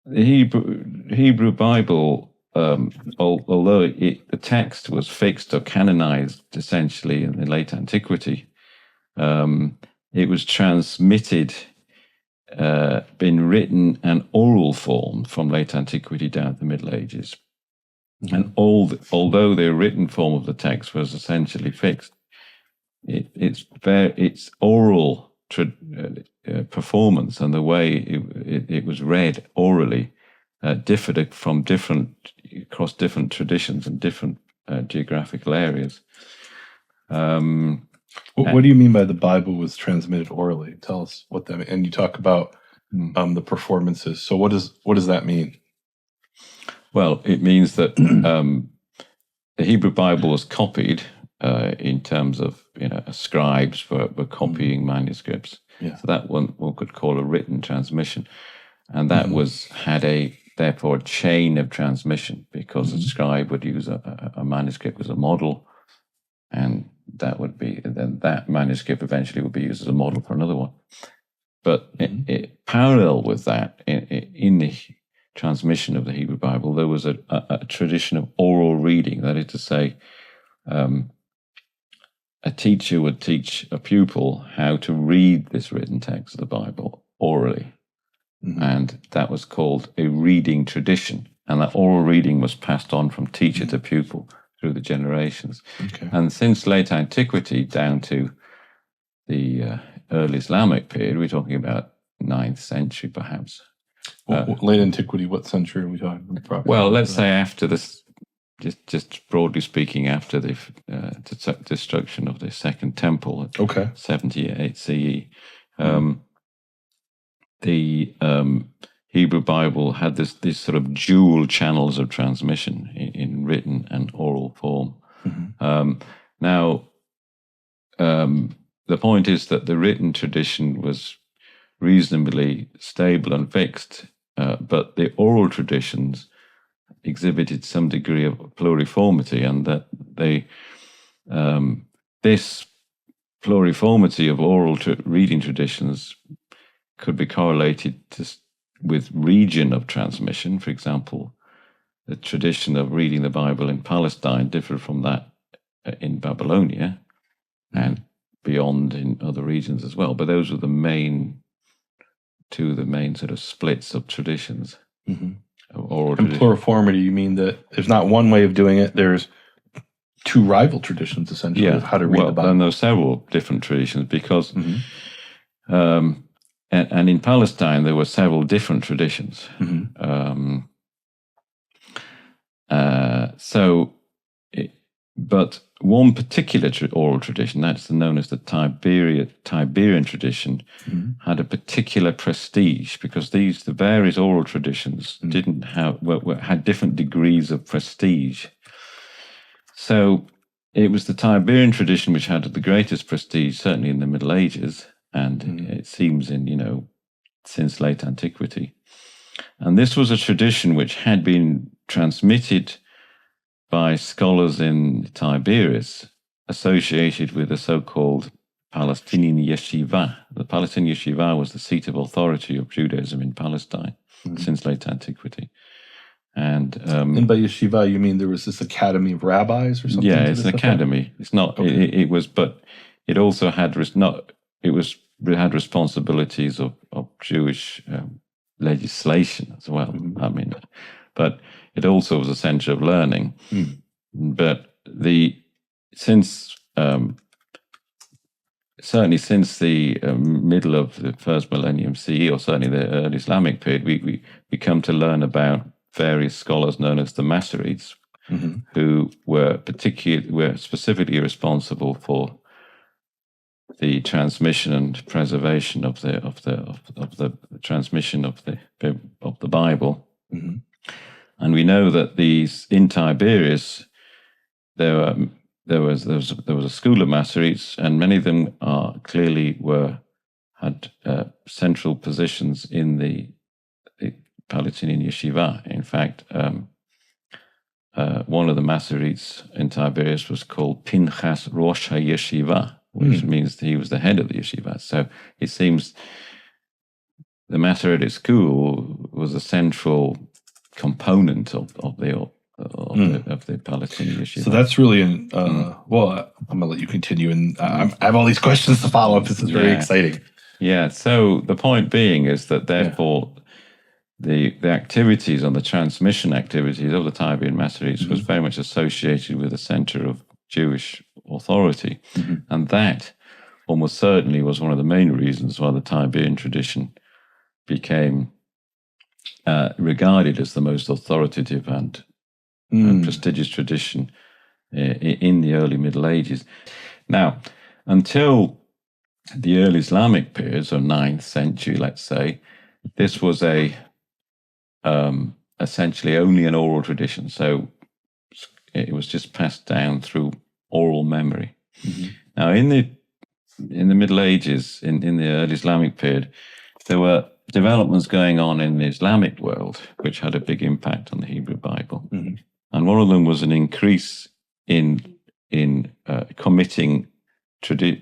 The Hebrew Bible, although the text was fixed or canonized essentially in the late antiquity, it was transmitted in written and oral form from late antiquity down to the Middle Ages. Mm-hmm. And although the written form of the text was essentially fixed, its oral performance and the way it was read orally differed across different traditions and different geographical areas. What do you mean by the Bible was transmitted orally? Tell us what that means. And you talk about the performances. So what does that mean? Well, it means that the Hebrew Bible was copied in terms of, scribes were copying manuscripts. Yeah. So that one could call a written transmission. And that had therefore a chain of transmission, because a scribe would use a manuscript as a model, and then that manuscript eventually would be used as a model for another one. But parallel with that, in the transmission of the Hebrew Bible, there was a tradition of oral reading. That is to say, a teacher would teach a pupil how to read this written text of the Bible orally. And that was called a reading tradition. And that oral reading was passed on from teacher to pupil through the generations. Okay. And since late antiquity down to the early Islamic period, we're talking about 9th century perhaps. Late antiquity, what century are we talking about? Well, let's say after this, just broadly speaking, after the destruction of the Second Temple at 78 CE. The Hebrew Bible had these sort of dual channels of transmission in written and oral form. Now, the point is that the written tradition was reasonably stable and fixed, but the oral traditions exhibited some degree of pluriformity, and that this pluriformity of oral reading traditions could be correlated with region of transmission. For example, the tradition of reading the Bible in Palestine differed from that in Babylonia and beyond in other regions as well. But those were the main sort of splits of traditions. Oral and pluriformity, you mean that there's not one way of doing it, there's two rival traditions essentially of how to read the Bible. Then there's several different traditions because and in Palestine, there were several different traditions. But one particular oral tradition, that's known as the Tiberian tradition, had a particular prestige, because the various oral traditions had different degrees of prestige. So it was the Tiberian tradition which had the greatest prestige, certainly in the Middle Ages, and it seems since late antiquity. And this was a tradition which had been transmitted by scholars in Tiberias, associated with the so-called Palestinian yeshiva. The Palestinian yeshiva was the seat of authority of Judaism in Palestine since late antiquity. And by yeshiva, you mean there was this academy of rabbis or something? Yeah, it's an academy. It's not. Okay. It was, but it also had it had responsibilities of Jewish legislation as well. I mean, but it also was a center of learning. But certainly since the middle of the first millennium CE, or certainly the early Islamic period, we come to learn about various scholars known as the Masoretes, who were specifically responsible for the transmission and preservation of the transmission of the Bible. And we know that in Tiberias there was a school of Masoretes, and many of them had central positions in the Palestinian yeshiva. In fact, one of the Masoretes in Tiberias was called Pinchas Rosh HaYeshiva, which means he was the head of the yeshiva. So it seems the Masoretes school was a central component of the Palestinian issue. So that's really well. I'm gonna let you continue, and I have all these questions to follow up. This is very exciting. Yeah. So the point being is that therefore the activities and the transmission activities of the Tiberian Masoretes was very much associated with the center of Jewish authority, and that almost certainly was one of the main reasons why the Tiberian tradition became regarded as the most authoritative and prestigious tradition in the early Middle Ages. Now, until the early Islamic period, so 9th century, let's say, this was essentially only an oral tradition. So it was just passed down through oral memory. Now, in the Middle Ages, in the early Islamic period, there were developments going on in the Islamic world which had a big impact on the Hebrew Bible. And one of them was an increase in committing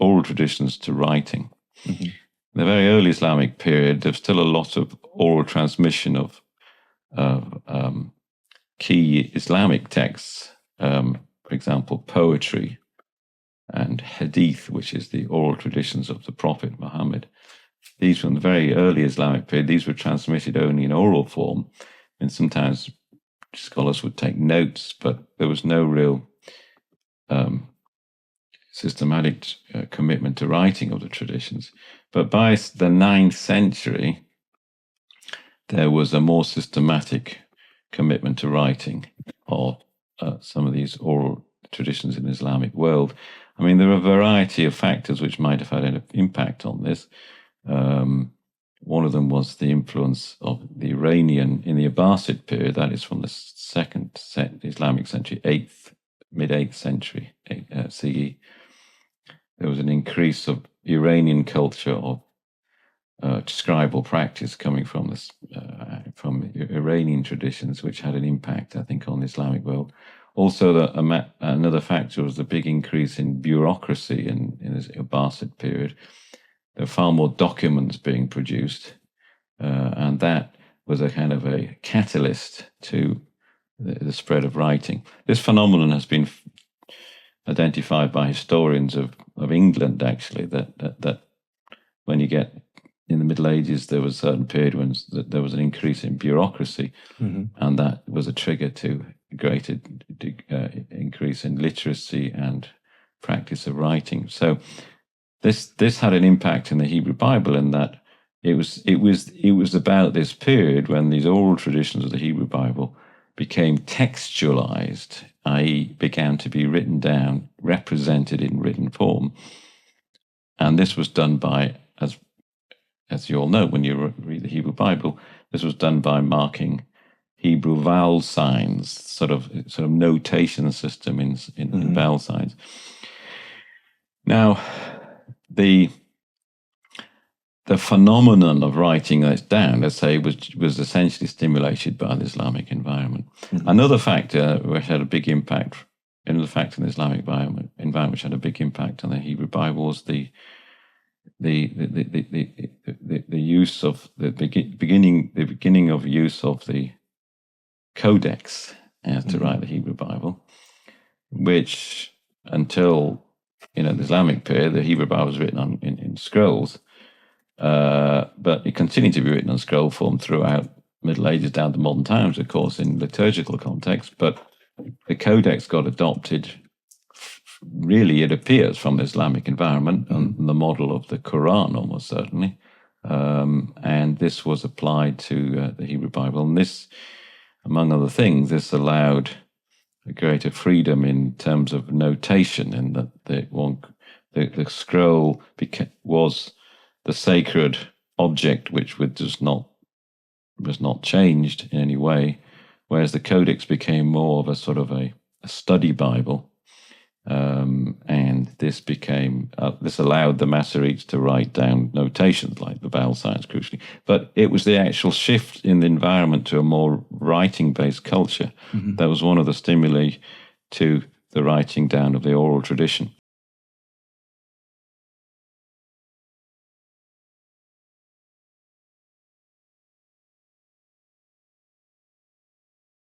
oral traditions to writing. In the very early Islamic period, there's still a lot of oral transmission of key Islamic texts, for example, poetry and hadith, which is the oral traditions of the Prophet Muhammad. These from the very early Islamic period, these were transmitted only in oral form, and sometimes scholars would take notes, but there was no real systematic commitment to writing of the traditions. But by the 9th century, there was a more systematic commitment to writing of some of these oral traditions in the Islamic world. I mean, there are a variety of factors which might have had an impact on this. One of them was the influence of the Iranian in the Abbasid period, that is from the second Islamic century, mid-8th century CE. There was an increase of Iranian culture of scribal practice coming from this, from Iranian traditions, which had an impact, I think, on the Islamic world. Also, another factor was the big increase in bureaucracy in the Abbasid period. There were far more documents being produced, and that was a kind of a catalyst to the spread of writing. This phenomenon has been identified by historians of England, actually, that when you get in the Middle Ages, there was a certain period when there was an increase in bureaucracy, and that was a trigger to a greater increase in literacy and practice of writing. So this had an impact in the Hebrew Bible in that it was about this period when these oral traditions of the Hebrew Bible became textualized, i.e., began to be written down, represented in written form, and this was done by, as you all know, when you read the Hebrew Bible, this was done by marking Hebrew vowel signs, sort of notation system in vowel signs. Now, the phenomenon of writing this down, let's say, was essentially stimulated by the Islamic environment. Another factor which had a big impact, another factor in the Islamic environment which had a big impact on the Hebrew Bible was the use of the beginning of use of the codex to write the Hebrew Bible, which until the Islamic period, the Hebrew Bible was written in scrolls, but it continued to be written on scroll form throughout Middle Ages down to modern times, of course, in liturgical context. But the codex got adopted. Really, it appears from the Islamic environment on the model of the Quran, almost certainly. And this was applied to the Hebrew Bible. And this, among other things, this allowed a greater freedom in terms of notation, in that the scroll was the sacred object which was not changed in any way, whereas the codex became more of a sort of a study Bible. And this allowed the Masoretes to write down notations like the vowel signs, crucially. But it was the actual shift in the environment to a more writing-based culture that was one of the stimuli to the writing down of the oral tradition.